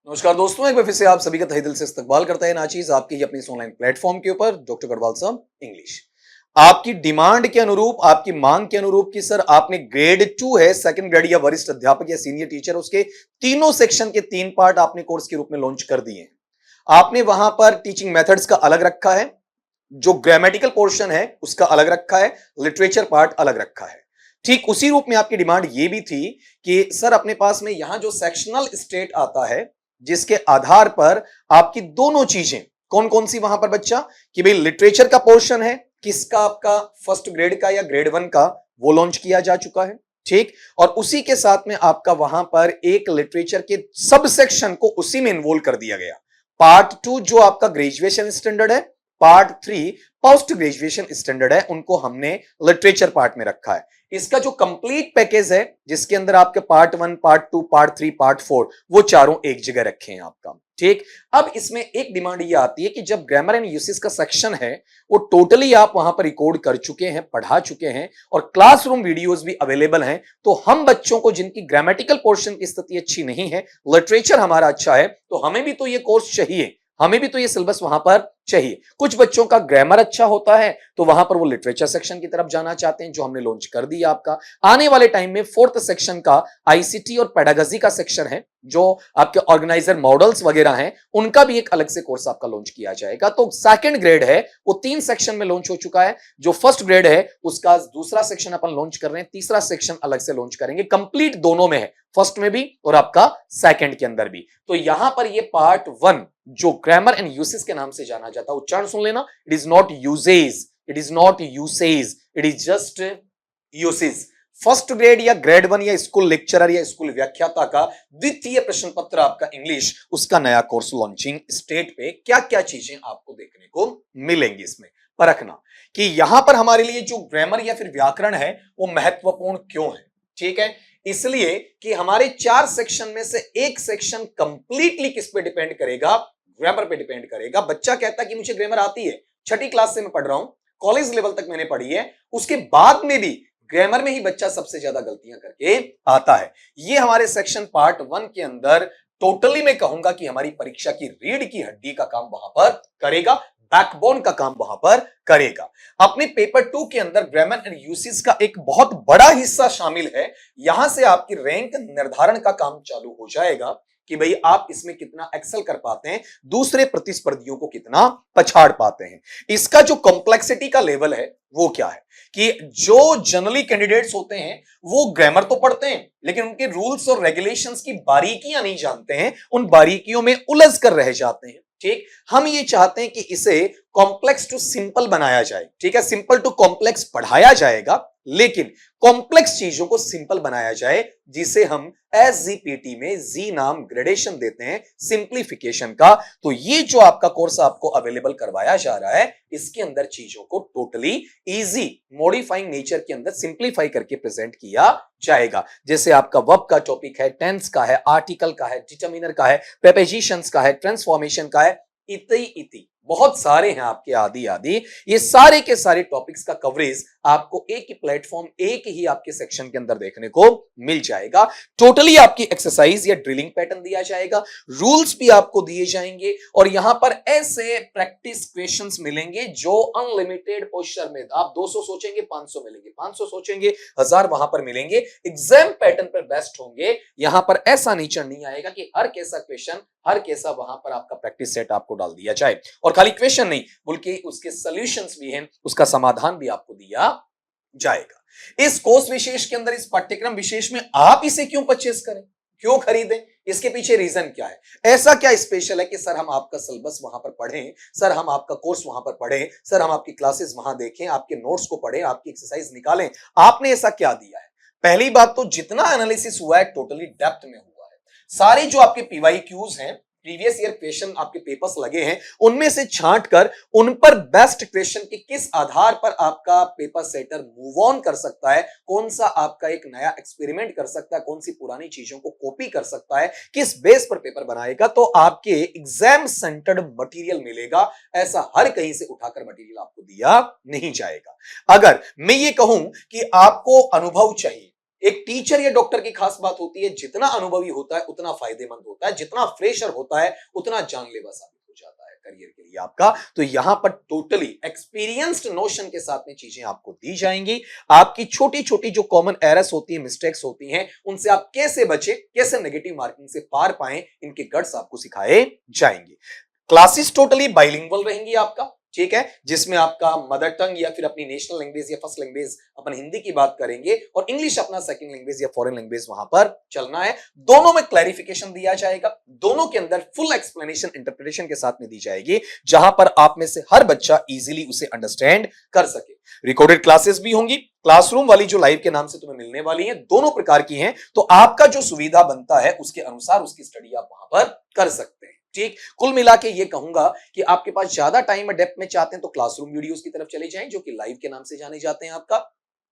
नमस्कार दोस्तों, एक बार फिर से आप सभी का तहे दिल से इस्तकबाल करता है नाचीज आपके ही अपने ऑनलाइन प्लेटफॉर्म के ऊपर डॉक्टर गढ़वाल साहब इंग्लिश। आपकी डिमांड के अनुरूप, आपकी मांग के अनुरूप कि सर आपने ग्रेड 2 है, सेकंड ग्रेड या वरिष्ठ अध्यापक या सीनियर टीचर, उसके तीनों सेक्शन के 3 पार्ट आपने कोर्स के रूप में लॉन्च कर दिए हैं। आपने वहां पर टीचिंग मेथड्स का अलग रखा है, जो ग्रामेटिकल पोर्शन है उसका अलग रखा है, लिटरेचर पार्ट अलग रखा है। ठीक उसी रूप में आपकी डिमांड ये भी थी कि सर अपने पास में यहां जो सेक्शनल स्टेट आता है, जिसके आधार पर आपकी दोनों चीजें कौन कौन सी वहां पर बच्चा, कि भाई लिटरेचर का पोर्शन है किसका, आपका फर्स्ट ग्रेड का या ग्रेड 1 का, वो लॉन्च किया जा चुका है। ठीक, और उसी के साथ में आपका वहां पर एक लिटरेचर के सब सेक्शन को उसी में इन्वॉल्व कर दिया गया। पार्ट 2 जो आपका ग्रेजुएशन स्टैंडर्ड है, पार्ट 3 पोस्ट ग्रेजुएशन स्टैंडर्ड है, उनको हमने लिटरेचर पार्ट में रखा है। इसका जो कंप्लीट पैकेज है, जिसके अंदर आपके पार्ट 1, पार्ट 2, पार्ट 3, पार्ट 4, वो चारों एक जगह रखे हैं आपका। ठीक, अब इसमें एक डिमांड ये आती है कि जब ग्रामर एंड यूसेज का सेक्शन है वो टोटली आप वहां पर रिकॉर्ड कर चुके हैं, पढ़ा चुके हैं और क्लासरूम वीडियोस भी अवेलेबल हैं, तो हम बच्चों को जिनकी ग्रामेटिकल पोर्शन की स्थिति अच्छी नहीं है, लिटरेचर हमारा अच्छा है, तो हमें भी तो ये कोर्स चाहिए, हमें भी तो ये सिलेबस वहां पर चाहिए। कुछ बच्चों का ग्रामर अच्छा होता है तो वहां पर वो लिटरेचर सेक्शन की तरफ जाना चाहते हैं, जो हमने लॉन्च कर दिया आपका। आने वाले टाइम में 4th सेक्शन का आईसीटी और पेडागोजी का सेक्शन है, जो आपके ऑर्गेनाइजर मॉडल्स वगैरह हैं, उनका भी एक अलग से कोर्स आपका लॉन्च किया जाएगा। तो सेकंड ग्रेड है वो 3 सेक्शन में लॉन्च हो चुका है। जो फर्स्ट ग्रेड है उसका दूसरा सेक्शन अपन लॉन्च कर रहे हैं, तीसरा सेक्शन अलग से लॉन्च करेंगे। कंप्लीट दोनों में है, फर्स्ट में भी और आपका सेकंड के अंदर भी। तो यहां पर ये पार्ट 1 जो ग्रामर एंड यूसेज के नाम से जाना जाता है, उच्चारण सुन लेना, it is not usages, it is not usage, it is just usage. First grade या ग्रेड 1 या स्कूल लेक्चरर या स्कूल व्याख्याता का द्वितीय प्रश्न पत्र आपका इंग्लिश, उसका नया कोर्स लॉन्चिंग स्टेट पे क्या क्या चीजें आपको देखने को मिलेंगी। इसमें परखना कि यहां पर हमारे लिए जो ग्रामर या फिर व्याकरण है वो महत्वपूर्ण क्यों है। ठीक है, इसलिए कि हमारे 4 सेक्शन में से एक सेक्शन कंप्लीटली किस पे डिपेंड करेगा, ग्रामर पे डिपेंड करेगा। बच्चा कहता है कि मुझे ग्रामर आती है, 6ठी क्लास से मैं पढ़ रहा हूं, कॉलेज लेवल तक मैंने पढ़ी है, उसके बाद में भी ग्रामर में ही बच्चा सबसे ज्यादा गलतियां करके आता है। ये हमारे सेक्शन पार्ट 1 के अंदर टोटली मैं कहूंगा कि हमारी परीक्षा की रीढ़ की हड्डी का काम वहां पर करेगा, बैकबोन का काम वहां पर करेगा। अपने पेपर 2 के अंदर ग्रामर एंड यूसेज का एक बहुत बड़ा हिस्सा शामिल है। यहां से आपकी रैंक निर्धारण का काम चालू हो जाएगा कि भाई आप इसमें कितना एक्सेल कर पाते हैं, दूसरे प्रतिस्पर्धियों को कितना पछाड़ पाते हैं। इसका जो कॉम्प्लेक्सिटी का लेवल है वो क्या है कि जो जनरली कैंडिडेट्स होते हैं वो ग्रामर तो पढ़ते हैं लेकिन उनके रूल्स और रेगुलेशंस की बारीकियां नहीं जानते हैं, उन बारीकियों में उलझ कर रह जाते हैं। ठीक, हम ये चाहते हैं कि इसे कॉम्प्लेक्स टू सिंपल बनाया जाए। ठीक है, सिंपल टू कॉम्प्लेक्स पढ़ाया जाएगा लेकिन कॉम्प्लेक्स चीजों को सिंपल बनाया जाए, जिसे हम एसजीपीटी में जी नाम ग्रेडेशन देते हैं, सिंप्लीफिकेशन का। तो ये जो आपका कोर्स आपको अवेलेबल करवाया जा रहा है, इसके अंदर चीजों को टोटली इजी मॉडिफाइंग नेचर के अंदर सिंप्लीफाई करके प्रेजेंट किया जाएगा। जैसे आपका वर्ब का टॉपिक है, टेंस का है, आर्टिकल का है, डिटर्मिनर का है, प्रीपोजिशंस का है, ट्रांसफॉर्मेशन का है, इति इति बहुत सारे हैं आपके आदि आदि। ये सारे के सारे टॉपिक्स का कवरेज आपको एक ही प्लेटफॉर्म, एक ही आपके सेक्शन के अंदर देखने को मिल जाएगा। टोटली आपकी एक्सरसाइज या ड्रिलिंग पैटर्न दिया जाएगा, रूल्स भी आपको दिए जाएंगे और यहां पर ऐसे प्रैक्टिस क्वेश्चंस मिलेंगे जो अनलिमिटेड पोस्चर में आप 200 सोचेंगे 500 मिलेंगे, 500 सोचेंगे 1000 वहां पर मिलेंगे। एग्जाम पैटर्न पर बेस्ट होंगे। यहां पर ऐसा नेचर नहीं आएगा कि हर कैसा क्वेश्चन, हर कैसा वहां पर आपका प्रैक्टिस सेट आपको डाल दिया जाए और खाली क्वेश्चन नहीं बल्कि उसके सॉल्यूशंस भी हैं, उसका समाधान भी आपको दिया जाएगा। इस कोर्स विशेष के अंदर, इस पाठ्यक्रम विशेष में आप इसे क्यों परचेस करें, क्यों खरीदें, इसके पीछे रीजन क्या है? ऐसा क्या स्पेशल है कि सर हम आपका सिलेबस वहां पर पढ़ें, सर हम आपका कोर्स वहां पर पढ़ें, सर हम आपकी क्लासेस वहां देखें, आपके नोट्स को पढ़ें, आपकी एक्सरसाइज निकालें? आपने ऐसा क्या दिया है? पहली बात तो जितना एनालिसिस हुआ है टोटली डेप्थ में हुआ है। सारे जो आपके पीवाईक्यूज हैं, प्रीवियस ईयर क्वेश्चन आपके पेपर्स लगे हैं, उनमें से छांट कर उन पर बेस्ट क्वेश्चन के किस आधार पर आपका पेपर सेटर मूव ऑन कर सकता है, कौन सा आपका एक नया एक्सपेरिमेंट कर सकता है, कौन सी पुरानी चीजों को कॉपी कर सकता है, किस बेस पर पेपर बनाएगा, तो आपके एग्जाम सेंटर्ड मटेरियल मिलेगा। ऐसा हर कहीं से उठाकर मटेरियल आपको दिया नहीं जाएगा। अगर मैं ये कहूं कि आपको अनुभव चाहिए, एक टीचर या डॉक्टर की खास बात होती है, जितना अनुभवी होता है उतना फायदेमंद होता है, जितना फ्रेशर होता है उतना जानलेवा साबित हो जाता है करियर के लिए आपका। तो यहां पर टोटली एक्सपीरियंस्ड नोशन के साथ में चीजें आपको दी जाएंगी। आपकी छोटी छोटी जो कॉमन एरर्स होती है, मिस्टेक्स होती हैं, उनसे आप कैसे बचे, कैसे नेगेटिव मार्किंग से पार पाएं, इनके गट्स आपको सिखाए जाएंगे। क्लासेस टोटली बाइलिंगुअल रहेंगी आपका, ठीक है, जिसमें आपका मदर टंग या फिर अपनी नेशनल लैंग्वेज या फर्स्ट लैंग्वेज अपन हिंदी की बात करेंगे और इंग्लिश अपना सेकंड लैंग्वेज या फॉरेन लैंग्वेज वहां पर चलना है। दोनों में क्लैरिफिकेशन दिया जाएगा, दोनों के अंदर फुल एक्सप्लेनेशन इंटरप्रिटेशन के साथ में दी जाएगी, जहां पर आप में से हर बच्चा इजीली उसे अंडरस्टैंड कर सके। रिकॉर्डेड क्लासेस भी होंगी, क्लासरूम वाली जो लाइव के नाम से तुम्हें मिलने वाली है, दोनों प्रकार की हैं, तो आपका जो सुविधा बनता है उसके अनुसार उसकी स्टडी आप वहां पर कर सकते हैं। ठीक, कुल मिला के ये कहूंगा कि आपके पास ज्यादा टाइम डेप्थ में चाहते हैं तो क्लासरूम वीडियोस की तरफ चले जाएं, जो कि लाइव के नाम से जाने जाते हैं आपका।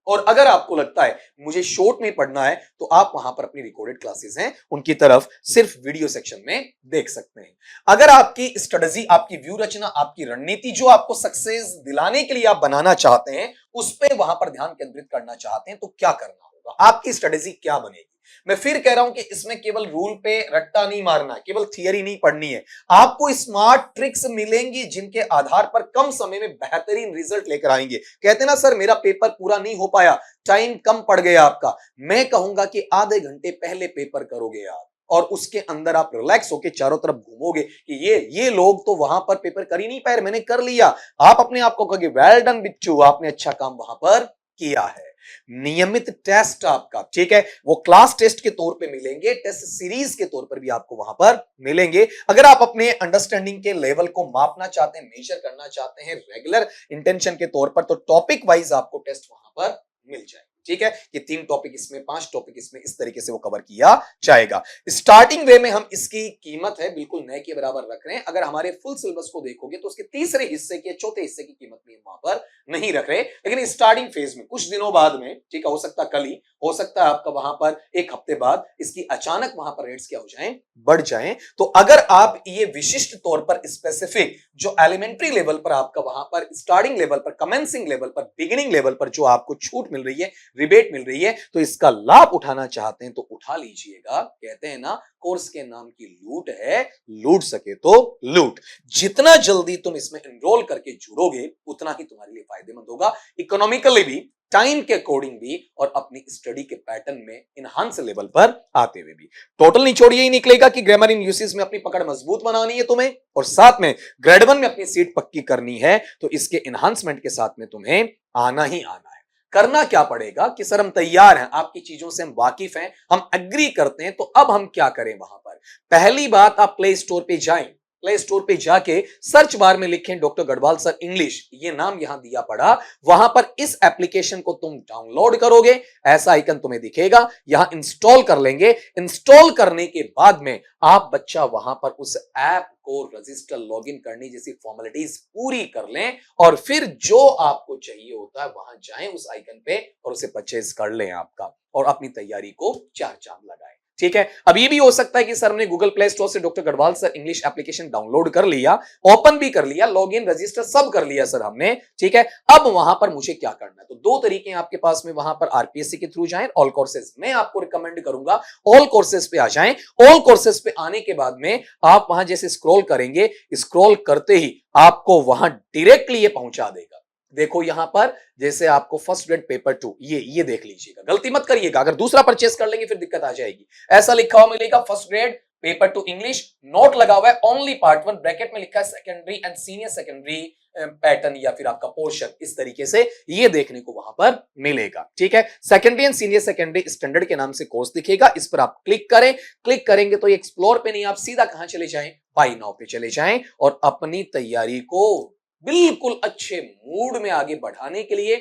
और अगर आपको लगता है मुझे शॉर्ट में पढ़ना है तो आप वहां पर अपनी रिकॉर्डेड क्लासेस हैं उनकी तरफ सिर्फ वीडियो सेक्शन में देख सकते हैं। अगर आपकी स्ट्रेटजी, आपकी व्यू रचना, आपकी रणनीति जो आपको सक्सेस दिलाने के लिए आप बनाना चाहते हैं, उस पर वहां पर ध्यान केंद्रित करना चाहते हैं, तो क्या करना होगा, आपकी स्ट्रेटजी क्या बनेगी। मैं फिर कह रहा हूं कि इसमें केवल रूल पे रट्टा नहीं मारना है, केवल थियरी नहीं पढ़नी है, आपको स्मार्ट ट्रिक्स मिलेंगी जिनके आधार पर कम समय में बेहतरीन रिजल्ट लेकर आएंगे। कहते ना सर मेरा पेपर पूरा नहीं हो पाया, टाइम कम पड़ गया आपका, मैं कहूंगा कि आधे घंटे पहले पेपर करोगे आप और उसके अंदर आप रिलैक्स होकर चारों तरफ घूमोगे कि ये लोग तो वहां पर पेपर कर ही नहीं पाए, मैंने कर लिया। आप अपने आप को कहोगे वेल डन बिच्चू, आपने अच्छा काम वहां पर किया है। नियमित टेस्ट आपका, ठीक है, वो क्लास टेस्ट के तौर पे मिलेंगे, टेस्ट सीरीज के तौर पर भी आपको वहां पर मिलेंगे। अगर आप अपने अंडरस्टैंडिंग के लेवल को मापना चाहते हैं, मेजर करना चाहते हैं रेगुलर इंटेंशन के तौर पर, तो टॉपिक वाइज आपको टेस्ट वहां पर मिल जाएगा। ठीक है, कि 3 टॉपिक इसमें, 5 टॉपिक इसमें, इस तरीके से वो कवर किया जाएगा। स्टार्टिंग वे में हम इसकी कीमत है बिल्कुल नए के बराबर रख रहे हैं। अगर हमारे फुल सिलेबस को देखोगे तो उसके तीसरे हिस्से की, चौथे हिस्से की कीमत भी हम वहां पर नहीं रख रहे, लेकिन स्टार्टिंग फेज में कुछ दिनों बाद में, ठीक है, हो सकता है कल ही, हो सकता है आपका वहां पर 1 हफ्ते बाद इसकी अचानक वहां पर रेट्स क्या हो जाएं, बढ़ जाएं। तो अगर आप ये विशिष्ट तौर पर स्पेसिफिक जो एलिमेंट्री लेवल पर आपका वहां पर, स्टार्टिंग लेवल पर, कमेंसिंग लेवल पर, बिगिनिंग लेवल पर जो आपको छूट मिल रही है, रिबेट मिल रही है, तो इसका लाभ उठाना चाहते हैं तो उठा लीजिएगा। कहते हैं ना कोर्स के नाम की लूट है, लूट सके तो लूट। जितना जल्दी तुम इसमें एनरोल करके जुड़ोगे उतना ही तुम्हारे लिए फायदेमंद होगा, इकोनॉमिकली भी, टाइम के अकॉर्डिंग भी, और अपनी स्टडी के पैटर्न में इनहांस लेवल पर आते हुए भी। टोटल निचोड़ यही निकलेगा कि ग्रामर इन यूसेज में अपनी पकड़ मजबूत बनानी है तुम्हें, और साथ में ग्रेड 1 में अपनी सीट पक्की करनी है, तो इसके एनहांसमेंट के साथ में तुम्हें आना ही आना है। करना क्या पड़ेगा कि सर हम तैयार हैं, आपकी चीजों से हम वाकिफ हैं, हम एग्री करते हैं, तो अब हम क्या करें वहां पर। पहली बात, आप प्ले स्टोर पे जाएं, प्ले स्टोर पे जाके सर्च बार में लिखें डॉक्टर गढ़वाल सर इंग्लिश, ये नाम यहां दिया पड़ा, वहां पर इस एप्लीकेशन को तुम डाउनलोड करोगे, ऐसा आइकन तुम्हें दिखेगा, यहां इंस्टॉल कर लेंगे। इंस्टॉल करने के बाद में आप बच्चा वहां पर उस ऐप को रजिस्टर, लॉगिन करने जैसी फॉर्मेलिटीज पूरी कर लें, और फिर जो आपको चाहिए होता है वहां जाएं उस आइकन पे और उसे परचेज कर लें आपका, और अपनी तैयारी को चार चांद लगाएं। ठीक है, अब ये भी हो सकता है कि सर हमने गूगल प्ले स्टोर से doctor Garhwal sir English application download कर लिया, ओपन भी कर लिया, लॉगिन, रजिस्टर सब कर लिया सर हमने, ठीक है, अब वहां पर मुझे क्या करना है। तो 2 तरीके हैं आपके पास में, वहां पर आरपीएससी के थ्रू जाएं, ऑल कोर्सेज, मैं आपको रिकमेंड करूंगा ऑल कोर्सेज पे आ जाएं। ऑल कोर्सेज पे आने के बाद में आप वहां जैसे स्क्रॉल करेंगे, स्क्रॉल करते ही आपको वहां डायरेक्टली ये पहुंचा देगा। देखो यहां पर जैसे आपको फर्स्ट ग्रेड पेपर 2, ये देख लीजिएगा, गलती मत करिएगा, अगर दूसरा परचेस कर लेंगे फिर दिक्कत आ जाएगी। ऐसा लिखा हुआ मिलेगा first grade paper 2 English, note लगा हुआ है ओनली पार्ट 1, ब्रैकेट में लिखा है secondary and senior secondary pattern या फिर आपका पोर्शन, इस तरीके से ये देखने को वहां पर मिलेगा। ठीक है, secondary and senior secondary standard के नाम से कोर्स दिखेगा, इस पर आप क्लिक करें। क्लिक करेंगे तो एक्सप्लोर पे नहीं, आप सीधा कहां चले जाएं, बाय नाउ पे चले जाएं, और अपनी तैयारी को बिल्कुल अच्छे मूड में आगे बढ़ाने के लिए,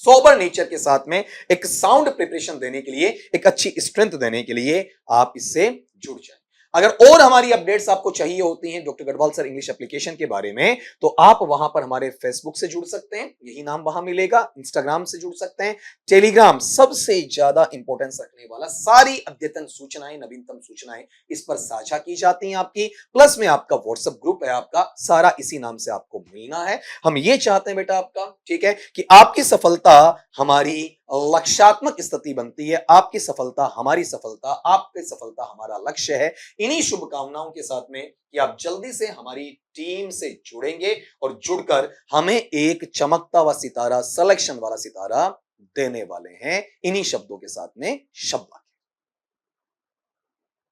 सोबर नेचर के साथ में एक साउंड प्रिपरेशन देने के लिए, एक अच्छी स्ट्रेंथ देने के लिए आप इससे जुड़ जाएं। अगर और हमारी अपडेट्स आपको चाहिए होती हैं doctor Garhwal sir English application के बारे में, तो आप वहां पर हमारे फेसबुक से जुड़ सकते हैं, यही नाम वहां मिलेगा, इंस्टाग्राम से जुड़ सकते हैं, टेलीग्राम सबसे ज्यादा इंपॉर्टेंस रखने वाला, सारी अद्यतन सूचनाएं, नवीनतम सूचनाएं इस पर साझा की जाती हैं आपकी, प्लस में आपका व्हाट्सएप ग्रुप है आपका, सारा इसी नाम से आपको मिलना है। हम ये चाहते हैं बेटा आपका, ठीक है, कि आपकी सफलता हमारी लक्ष्यात्मक स्थिति बनती है। आपकी सफलता हमारी सफलता, आपकी सफलता हमारा लक्ष्य है। इन्हीं शुभकामनाओं के साथ में कि आप जल्दी से हमारी टीम से जुड़ेंगे और जुड़कर हमें एक चमकता हुआ सितारा, सिलेक्शन वाला सितारा देने वाले हैं। इन्हीं शब्दों के साथ में शब्बा।